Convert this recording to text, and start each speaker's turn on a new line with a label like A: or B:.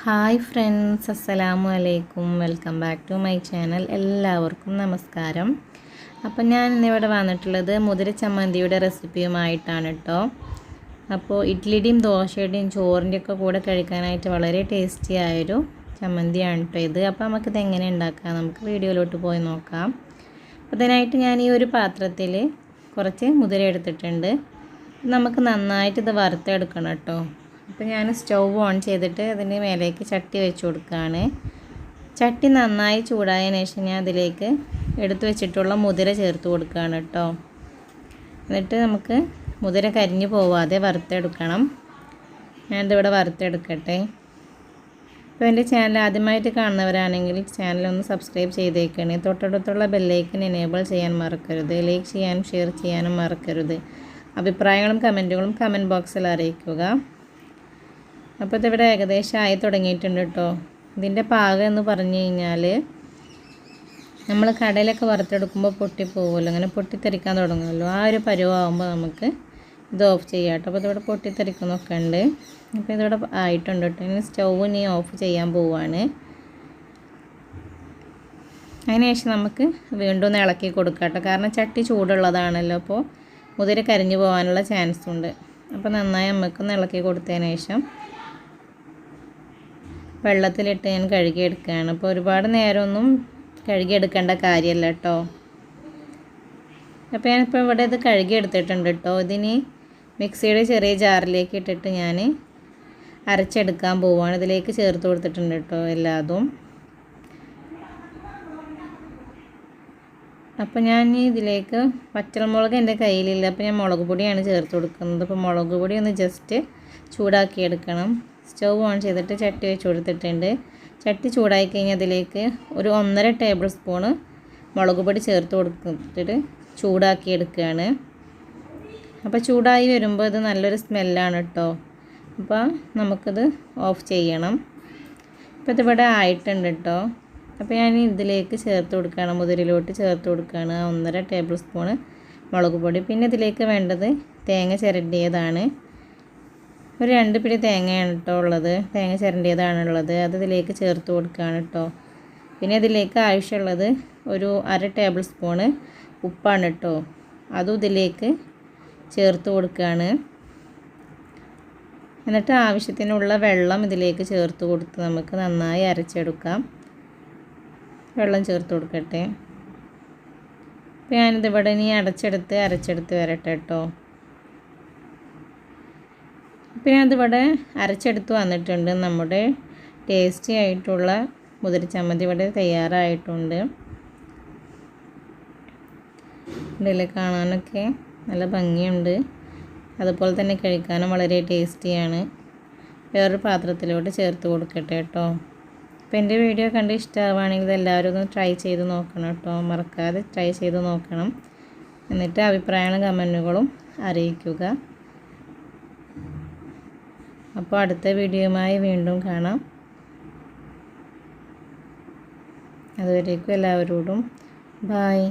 A: Hi friends, അസ്സലാമു അലൈക്കും. Welcome back to my channel. എല്ലാവർക്കും നമസ്കാരം. അപ്പോൾ ഞാൻ ഇന്നിവിടെ വന്നിട്ടുള്ളത് മുതിര ചമ്മന്തിയുടെ റെസിപ്പിയുമായിട്ടാണ് കേട്ടോ. അപ്പോൾ ഇഡ്ലിയുടെയും ദോശയുടെയും ചോറിൻ്റെയൊക്കെ കൂടെ കഴിക്കാനായിട്ട് വളരെ ടേസ്റ്റി ആയൊരു ചമ്മന്തിയാണ് കേട്ടോ ഇത്. അപ്പോൾ നമുക്കിത് എങ്ങനെ ഉണ്ടാക്കാം, നമുക്ക് വീഡിയോയിലോട്ട് പോയി നോക്കാം. അപ്പോൾ അതിനായിട്ട് ഞാൻ ഈ ഒരു പാത്രത്തിൽ കുറച്ച് മുതിര എടുത്തിട്ടുണ്ട്. നമുക്ക് നന്നായിട്ട് ഇത് വറുത്തെടുക്കണം കേട്ടോ. അപ്പോൾ ഞാൻ സ്റ്റൗ ഓൺ ചെയ്തിട്ട് അതിന് മേലേക്ക് ചട്ടി വെച്ച് കൊടുക്കുകയാണ്. ചട്ടി നന്നായി ചൂടായതിനു ശേഷം ഞാൻ അതിലേക്ക് എടുത്തു വെച്ചിട്ടുള്ള മുതിര ചേർത്ത് കൊടുക്കുകയാണ് കേട്ടോ. എന്നിട്ട് നമുക്ക് മുതിര കരിഞ്ഞു പോവാതെ വറുത്തെടുക്കണം. ഞാനിതിവിടെ വറുത്തെടുക്കട്ടെ. ഇപ്പോൾ എൻ്റെ ചാനൽ ആദ്യമായിട്ട് കാണുന്നവരാണെങ്കിൽ ചാനലൊന്ന് സബ്സ്ക്രൈബ് ചെയ്തേക്കണേ. തൊട്ടടുത്തുള്ള ബെല്ലൈക്കൻ എനേബിൾ ചെയ്യാൻ മറക്കരുത്. ലൈക്ക് ചെയ്യാനും ഷെയർ ചെയ്യാനും മറക്കരുത്. അഭിപ്രായങ്ങളും കമൻറ്റുകളും കമൻറ്റ് ബോക്സിൽ അറിയിക്കുക. അപ്പോൾ ഇതിവിടെ ഏകദേശം ആയി തുടങ്ങിയിട്ടുണ്ട് കേട്ടോ. ഇതിൻ്റെ പാകം എന്ന് പറഞ്ഞു കഴിഞ്ഞാൽ നമ്മൾ കടയിലൊക്കെ വറുത്തെടുക്കുമ്പോൾ പൊട്ടിപ്പോകുമല്ലോ, അങ്ങനെ പൊട്ടിത്തെറിക്കാൻ തുടങ്ങുമല്ലോ. ആ ഒരു പരുവാകുമ്പോൾ നമുക്ക് ഇത് ഓഫ് ചെയ്യാം കേട്ടോ. അപ്പോൾ ഇതിവിടെ പൊട്ടിത്തെറിക്കുന്നൊക്കെ ഉണ്ട്. അപ്പോൾ ഇതിവിടെ ആയിട്ടുണ്ട് കേട്ടോ. ഇനി സ്റ്റൗവിന് ഓഫ് ചെയ്യാൻ പോവുകയാണ്. അതിനുശേഷം നമുക്ക് വീണ്ടും ഒന്ന് ഇളക്കി കൊടുക്കാം കേട്ടോ. കാരണം ചട്ടി ചൂടുള്ളതാണല്ലോ, അപ്പോൾ മുതിര കരിഞ്ഞു പോകാനുള്ള ചാൻസ് ഉണ്ട്. അപ്പോൾ നന്നായി നമുക്കൊന്ന് ഇളക്കി കൊടുത്തതിന് ശേഷം വെള്ളത്തിലിട്ട് ഞാൻ കഴുകിയെടുക്കുകയാണ്. അപ്പോൾ ഒരുപാട് നേരമൊന്നും കഴുകിയെടുക്കേണ്ട കാര്യമല്ല കേട്ടോ. അപ്പോൾ ഞാനിപ്പോൾ ഇവിടെ ഇത് കഴുകിയെടുത്തിട്ടുണ്ട് കേട്ടോ. ഇതിന് മിക്സിയുടെ ചെറിയ ജാറിലേക്ക് ഇട്ടിട്ട് ഞാൻ അരച്ചെടുക്കാൻ പോവുകയാണ്. ഇതിലേക്ക് ചേർത്ത് കൊടുത്തിട്ടുണ്ട് കേട്ടോ എല്ലാതും. അപ്പോൾ ഞാൻ ഇതിലേക്ക് വറ്റൽമുളക് എൻ്റെ കയ്യിലില്ല, അപ്പോൾ ഞാൻ മുളക് പൊടിയാണ് ചേർത്ത് കൊടുക്കുന്നത്. അപ്പോൾ മുളക് പൊടി ഒന്ന് ജസ്റ്റ് ചൂടാക്കിയെടുക്കണം. സ്റ്റൗ ഓൺ ചെയ്തിട്ട് ചട്ടി വെച്ച് കൊടുത്തിട്ടുണ്ട്. ചട്ടി ചൂടായി കഴിഞ്ഞാൽ അതിലേക്ക് ഒരു 1.5 ടേബിൾ സ്പൂണ് മുളക് പൊടി ചേർത്ത് കൊടുത്തിട്ട് ചൂടാക്കിയെടുക്കുകയാണ്. അപ്പോൾ ചൂടായി വരുമ്പോൾ ഇത് നല്ലൊരു സ്മെല്ലാണ് കേട്ടോ. അപ്പോൾ നമുക്കിത് ഓഫ് ചെയ്യണം. ഇപ്പോൾ ഇതിവിടെ ആയിട്ടുണ്ട് കേട്ടോ. അപ്പോൾ ഞാൻ ഇതിലേക്ക് ചേർത്ത് കൊടുക്കുകയാണ്, മുതിരയിലോട്ട് ചേർത്ത് കൊടുക്കുകയാണ് 1.5 ടേബിൾ സ്പൂണ് മുളക് പൊടി. പിന്നെ ഇതിലേക്ക് വേണ്ടത് തേങ്ങ ചിരണ്ടിയതാണ്. ഒരു 2 പിടി തേങ്ങയാണ് കേട്ടോ ഉള്ളത്, തേങ്ങ ചിരണ്ടിയതാണുള്ളത്. അത് ഇതിലേക്ക് ചേർത്ത് കൊടുക്കുകയാണ് കേട്ടോ. പിന്നെ ഇതിലേക്ക് ആവശ്യമുള്ളത് ഒരു 1/2 ടേബിൾ സ്പൂണ് ഉപ്പാണ് കേട്ടോ. അതും ഇതിലേക്ക് ചേർത്ത് കൊടുക്കുകയാണ്. എന്നിട്ട് ആവശ്യത്തിനുള്ള വെള്ളം ഇതിലേക്ക് ചേർത്ത് കൊടുത്ത് നമുക്ക് നന്നായി അരച്ചെടുക്കാം. വെള്ളം ചേർത്ത് കൊടുക്കട്ടെ. അപ്പോൾ ഞാനിതിവിടെ ഇനി അരച്ചെടുത്ത് വരട്ടെ കേട്ടോ. അപ്പോൾ ഞാനിതിവിടെ അരച്ചെടുത്ത് വന്നിട്ടുണ്ട്. നമ്മുടെ ടേസ്റ്റി ആയിട്ടുള്ള മുതിര ചമ്മന്തി ഇവിടെ തയ്യാറായിട്ടുണ്ട്. ഇതിൽ കാണാനൊക്കെ നല്ല ഭംഗിയുണ്ട്, അതുപോലെ തന്നെ കഴിക്കാനും വളരെ ടേസ്റ്റിയാണ്. വേറൊരു പാത്രത്തിലോട്ട് ചേർത്ത് കൊടുക്കട്ടെ കേട്ടോ. അപ്പോൾ എൻ്റെ വീഡിയോ കണ്ട് ഇഷ്ടമാവുകയാണെങ്കിൽ എല്ലാവരും ഒന്ന് ട്രൈ ചെയ്ത് നോക്കണം കേട്ടോ. മറക്കാതെ ട്രൈ ചെയ്ത് നോക്കണം. എന്നിട്ട് അഭിപ്രായങ്ങളും കമൻറ്റുകളും അറിയിക്കുക. അപ്പോൾ അടുത്ത വീഡിയോയുമായി വീണ്ടും കാണാം. അതുവരേക്കും എല്ലാവരോടും ബായ്.